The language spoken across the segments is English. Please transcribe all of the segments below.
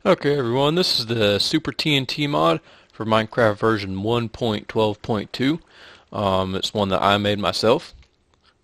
Okay everyone, this is the Super TNT mod for Minecraft version 1.12.2. It's one that I made myself.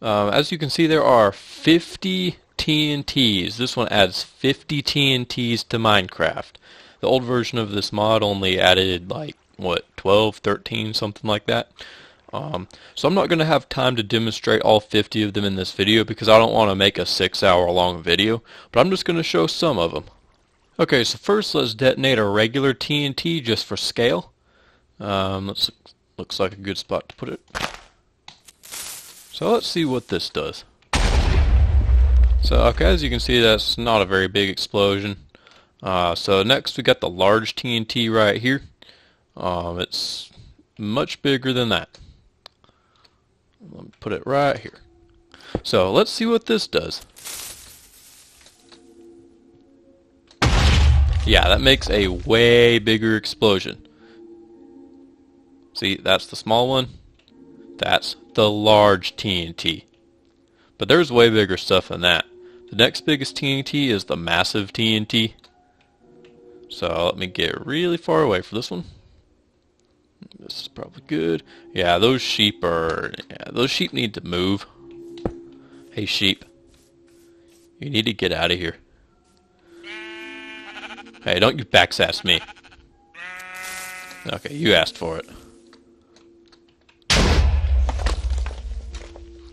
As you can see, there are 50 TNTs. This one adds 50 TNTs to Minecraft. The old version of this mod only added like, what, 12, 13, something like that. So I'm not going to have time to demonstrate all 50 of them in this video because I don't want to make a 6-hour long video, but I'm just going to show some of them. Okay, so first let's detonate a regular TNT just for scale. Looks like a good spot to put it. So let's see what this does. So okay, as you can see, that's not a very big explosion. So next we got the large TNT right here. It's much bigger than that. Let me put it right here. So let's see what this does. Yeah, that makes a way bigger explosion. See, that's the small one. That's the large TNT. But there's way bigger stuff than that. The next biggest TNT is the massive TNT. So let me get really far away for this one. This is probably good. Yeah, those sheep need to move. Hey sheep, you need to get out of here. Hey, don't you backsass me. Okay, you asked for it.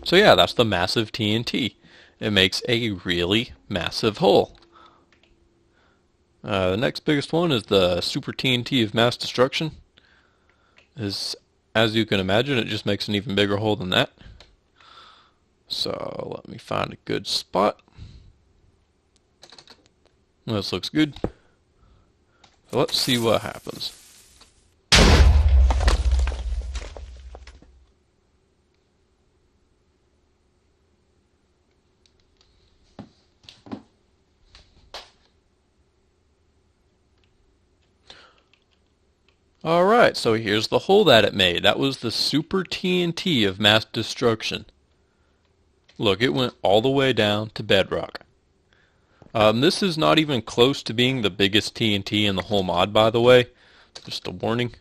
So yeah, that's the massive TNT. It makes a really massive hole. The next biggest one is the Super TNT of mass destruction. As you can imagine, it just makes an even bigger hole than that. So let me find a good spot. This looks good. So let's see what happens. Alright, so here's the hole that it made. That was the Super TNT of mass destruction. Look, it went all the way down to bedrock. This is not even close to being the biggest TNT in the whole mod, by the way. Just a warning.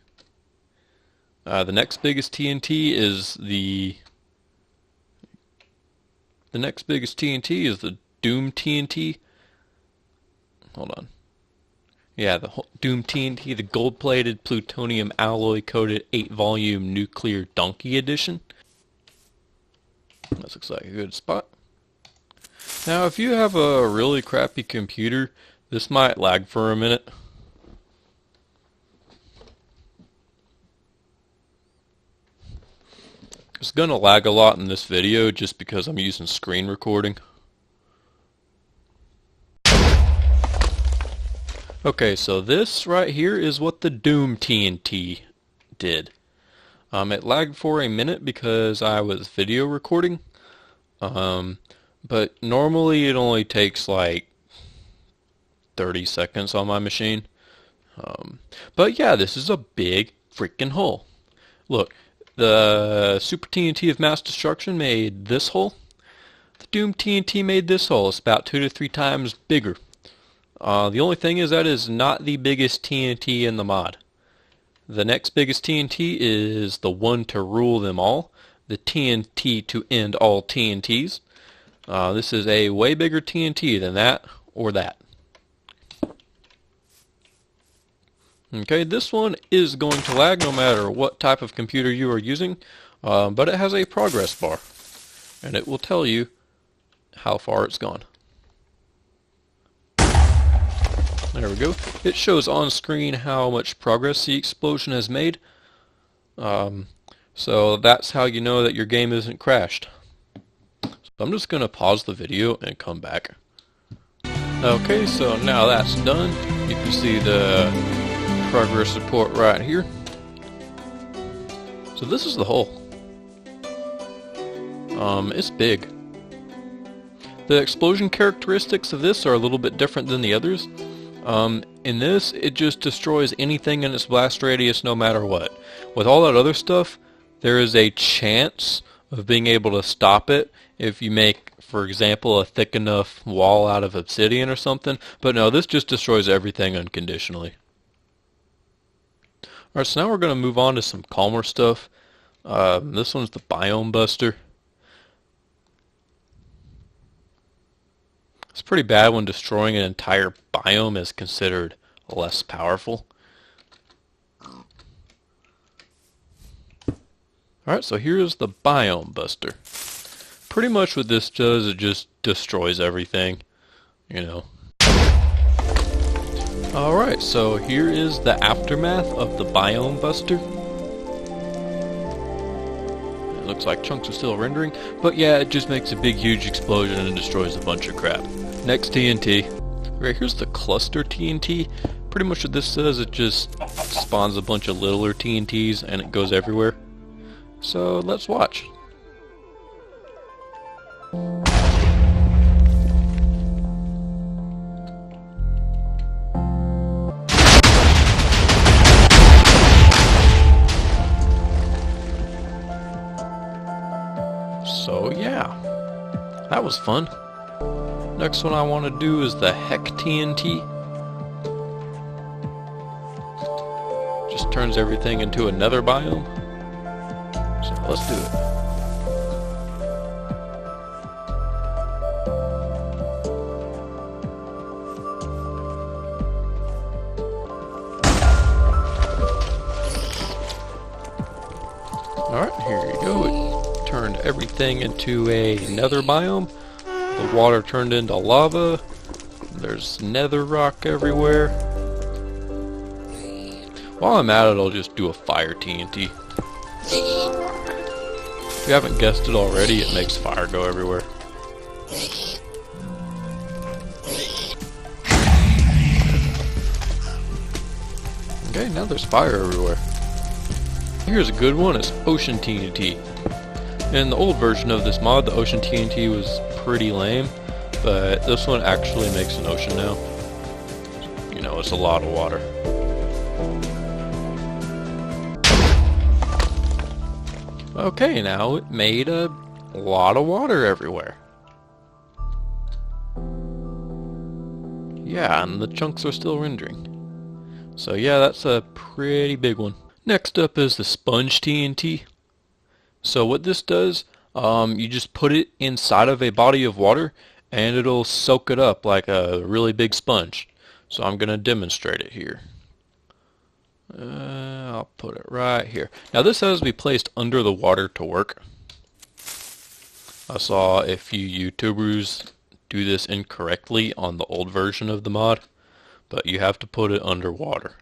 The next biggest TNT is the Doom TNT. Hold on. Yeah, the Doom TNT, the gold-plated plutonium alloy-coated 8-volume nuclear donkey edition. That looks like a good spot. Now, if you have a really crappy computer, this might lag for a minute. It's going to lag a lot in this video just because I'm using screen recording. Okay, so this right here is what the Doom TNT did. It lagged for a minute because I was video recording. But normally it only takes like 30 seconds on my machine. But yeah, this is a big freaking hole. Look, the Super TNT of mass destruction made this hole. The Doom TNT made this hole. It's about 2 to 3 times bigger. The only thing is that is not the biggest TNT in the mod. The next biggest TNT is the one to rule them all, the TNT to end all TNTs. This is a way bigger TNT than that or that. Okay, this one is going to lag no matter what type of computer you are using, but it has a progress bar, and it will tell you how far it's gone. There we go. It shows on screen how much progress the explosion has made. So that's how you know that your game isn't crashed. So I'm just going to pause the video and come back. Okay, so now that's done. You can see the progress report right here. So this is the hole. It's big. The explosion characteristics of this are a little bit different than the others. In this, it just destroys anything in its blast radius no matter what. With all that other stuff, there is a chance of being able to stop it if you make, for example, a thick enough wall out of obsidian or something. But no, this just destroys everything unconditionally. Alright, so now we're going to move on to some calmer stuff. This one's the Biome Buster. It's pretty bad when destroying an entire biome is considered less powerful. Alright, so here's the Biome Buster. Pretty much what this does, it just destroys everything, you know. Alright, so here is the aftermath of the Biome Buster. It looks like chunks are still rendering, but yeah, it just makes a big huge explosion and destroys a bunch of crap. Next TNT. Right, here's the Cluster TNT. Pretty much what this does, it just spawns a bunch of littler TNTs and it goes everywhere. So let's watch. So yeah, that was fun. Next one I want to do is the Heck TNT. Just turns everything into a nether biome. So let's do it. Alright, here you go. It turned everything into a nether biome. The water turned into lava. There's nether rock everywhere. While I'm at it, I'll just do a fire TNT. If you haven't guessed it already, it makes fire go everywhere. Okay, now there's fire everywhere. Here's a good one, it's Ocean Tnt. In the old version of this mod, the Ocean Tnt was pretty lame, but this one actually makes an ocean now. You know, it's a lot of water. Okay, now it made a lot of water everywhere. Yeah, and the chunks are still rendering. So yeah, that's a pretty big one. Next up is the Sponge TNT. So what this does, you just put it inside of a body of water and it'll soak it up like a really big sponge. So I'm going to demonstrate it here. I'll put it right here. Now this has to be placed under the water to work. I saw a few YouTubers do this incorrectly on the old version of the mod, but you have to put it underwater.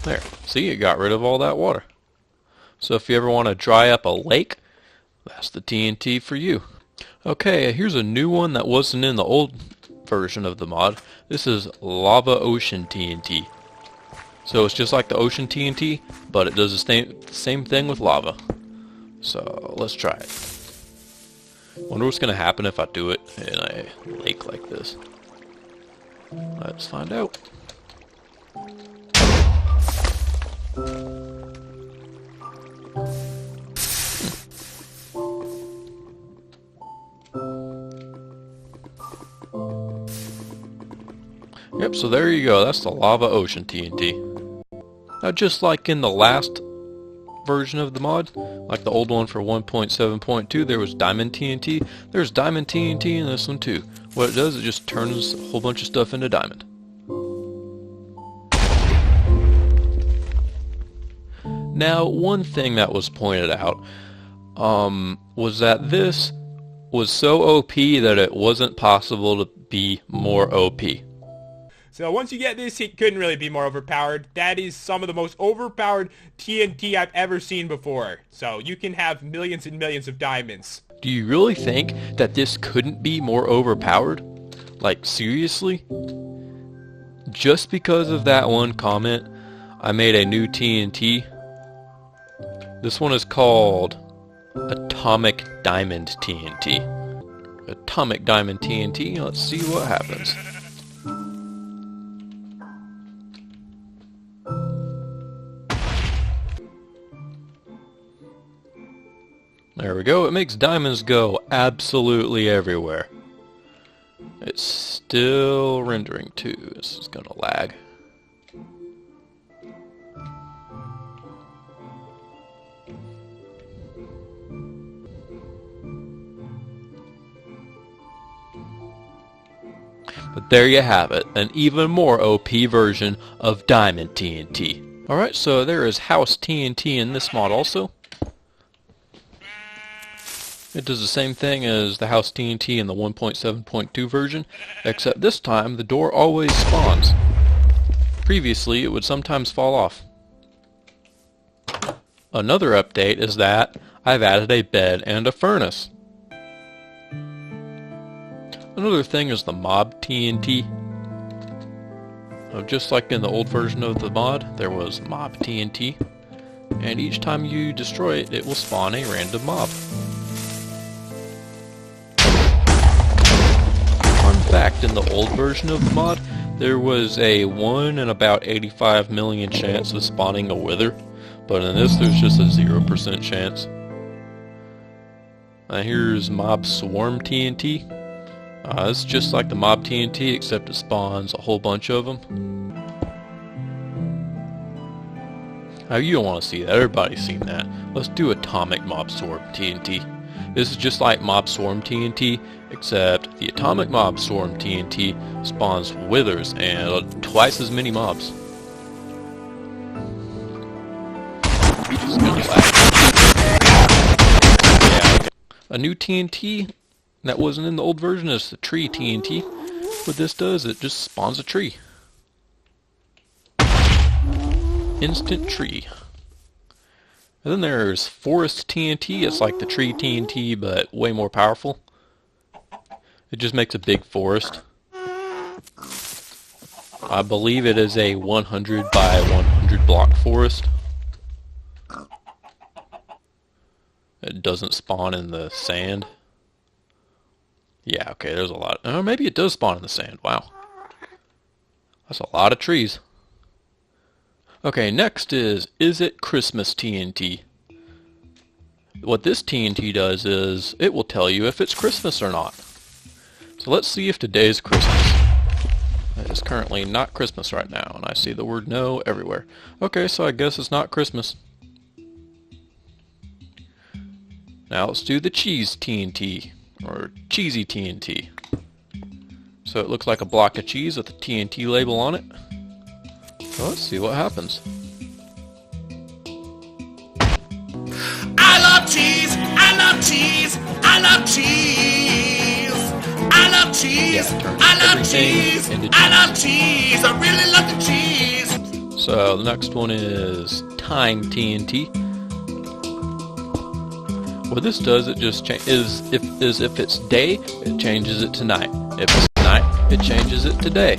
There, see, it got rid of all that water. So if you ever want to dry up a lake, that's the TNT for you. Okay, here's a new one that wasn't in the old version of the mod. This is Lava Ocean Tnt. So it's just like the Ocean Tnt, but it does the same thing with lava. So let's try it. Wonder what's going to happen if I do it in a lake like this. Let's find out. Yep, so there you go. That's the Lava Ocean Tnt. Now, just like in the last version of the mod, like the old one for 1.7.2, there was Diamond Tnt. There's Diamond Tnt in this one too. What it does, it just turns a whole bunch of stuff into diamond. Now, one thing that was pointed out was that this was so OP that it wasn't possible to be more OP. So once you get this, it couldn't really be more overpowered. That is some of the most overpowered TNT I've ever seen before. So you can have millions and millions of diamonds. Do you really think that this couldn't be more overpowered? Like, seriously? Just because of that one comment, I made a new TNT. This one is called Atomic Diamond TNT. Atomic Diamond TNT, let's see what happens. There we go. It makes diamonds go absolutely everywhere. It's still rendering too. This is gonna lag. But there you have it, an even more OP version of Diamond TNT. Alright, so there is House TNT in this mod also. It does the same thing as the House TNT in the 1.7.2 version, except this time the door always spawns. Previously, it would sometimes fall off. Another update is that I've added a bed and a furnace. Another thing is the Mob TNT. Just like in the old version of the mod, there was Mob TNT, and each time you destroy it, it will spawn a random mob. Fun fact, in the old version of the mod, there was a 1 in about 85 million chance of spawning a wither, but in this there's just a 0% chance. Here's Mob Swarm Tnt. It's just like the Mob TNT, except it spawns a whole bunch of them. You don't want to see that. Everybody's seen that. Let's do Atomic Mob Swarm TNT. This is just like Mob Swarm TNT, except the Atomic Mob Swarm TNT spawns withers and twice as many mobs. It's gonna lag. Yeah. A new TNT that wasn't in the old version is the Tree TNT. What this does, it just spawns a tree. Instant tree. And then there's Forest TNT. It's like the Tree TNT, but way more powerful. It just makes a big forest. I believe it is a 100 by 100 block forest. It doesn't spawn in the sand. Yeah, okay, there's a lot. Oh, maybe it does spawn in the sand. Wow. That's a lot of trees. Okay, next is It Christmas TNT? What this TNT does is, it will tell you if it's Christmas or not. So let's see if today's Christmas. It is currently not Christmas right now, and I see the word no everywhere. Okay, so I guess it's not Christmas. Now let's do the Cheese TNT. Or Cheesy TNT. So it looks like a block of cheese with a TNT label on it. So let's see what happens. I love cheese! I love cheese! I love cheese! I love cheese! Yeah, I love cheese! I love cheese! I really love the cheese! So the next one is Time TNT. What this does, it just is if it's day, it changes it to night. If it's night, it changes it to day.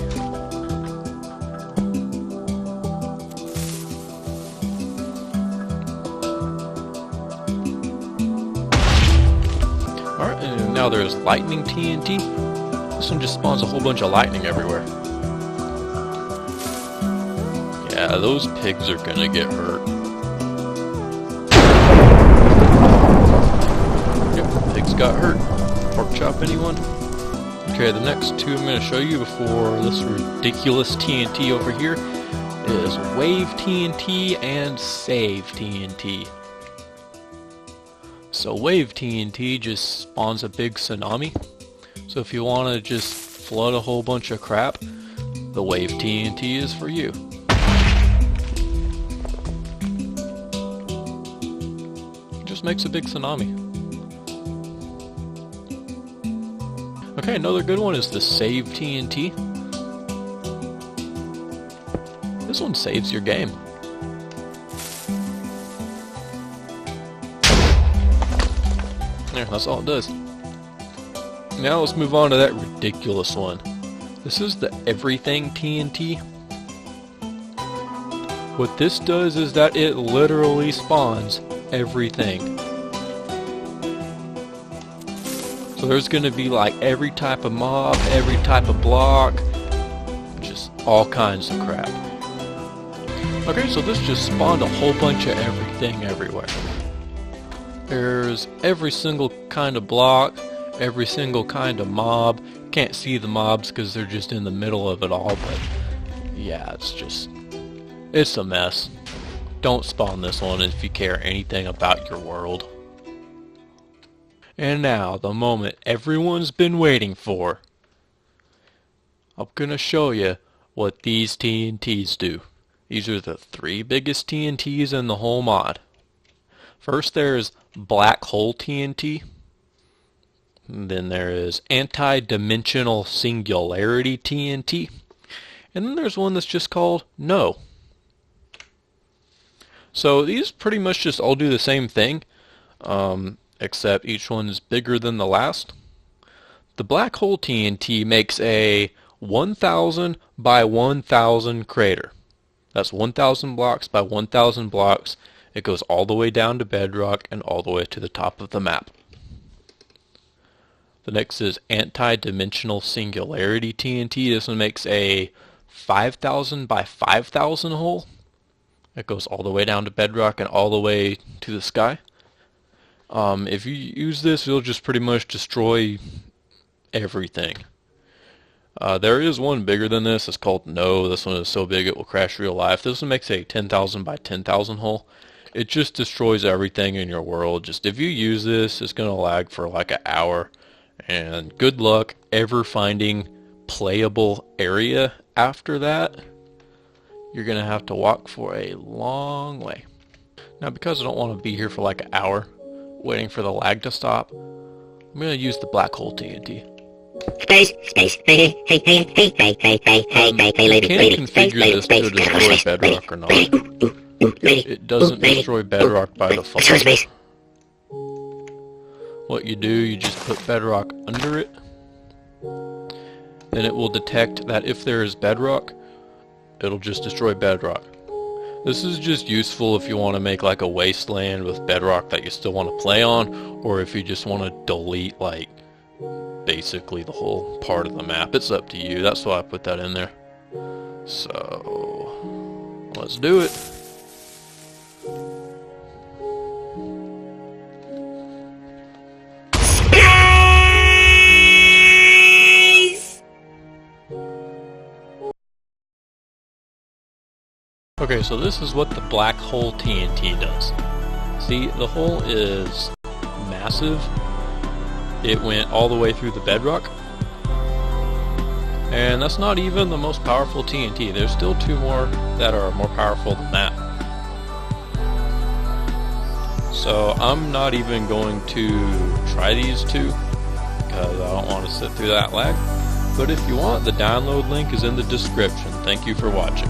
Alright, and now there's Lightning TNT. This one just spawns a whole bunch of lightning everywhere. Yeah, those pigs are gonna get hurt. Got hurt. Pork chop, anyone? Okay, the next two I'm going to show you before this ridiculous TNT over here is Wave TNT and Save TNT. So Wave TNT just spawns a big tsunami. So if you want to just flood a whole bunch of crap, the Wave TNT is for you. It just makes a big tsunami. Okay, another good one is the Save TNT. This one saves your game. There, that's all it does. Now let's move on to that ridiculous one. This is the Everything TNT. What this does is that it literally spawns everything. So there's going to be like every type of mob, every type of block, just all kinds of crap. Okay, so this just spawned a whole bunch of everything everywhere. There's every single kind of block, every single kind of mob. Can't see the mobs because they're just in the middle of it all, but yeah, it's a mess. Don't spawn this one if you care anything about your world. And now, the moment everyone's been waiting for. I'm gonna show you what these TNTs do. These are the 3 biggest TNTs in the whole mod. First there's Black Hole Tnt. Then there is Anti-Dimensional Singularity TNT. And then there's one that's just called No. So these pretty much just all do the same thing, except each one's bigger than the last. The Black Hole Tnt makes a 1,000 by 1,000 crater. That's 1,000 blocks by 1,000 blocks. It goes all the way down to bedrock and all the way to the top of the map. The next is Anti-Dimensional Singularity TNT. This one makes a 5,000 by 5,000 hole. It goes all the way down to bedrock and all the way to the sky. If you use this, it'll just pretty much destroy everything. There is one bigger than this. It's called No. This one is so big it will crash real life. This one makes a 10,000 by 10,000 hole. It just destroys everything in your world. Just if you use this, it's going to lag for like an hour. And good luck ever finding playable area after that. You're going to have to walk for a long way. Now because I don't want to be here for like an hour waiting for the lag to stop, I'm going to use the Black Hole TNT. Space, hey, hey, hey, hey, hey, hey, hey, hey, hey, hey, lady, You lady, can't space, configure lady, this space, to destroy bedrock or not. lady, It doesn't lady, destroy bedrock by default. space. What you do, you just put bedrock under it. Then it will detect that if there is bedrock, it'll just destroy bedrock. This is just useful if you want to make like a wasteland with bedrock that you still want to play on, or if you just want to delete like basically the whole part of the map. It's up to you. That's why I put that in there. So let's do it. Okay, so this is what the Black Hole TNT does. See, the hole is massive. It went all the way through the bedrock. And that's not even the most powerful TNT. There's still 2 more that are more powerful than that. So I'm not even going to try these 2 because I don't want to sit through that lag. But if you want, the download link is in the description. Thank you for watching.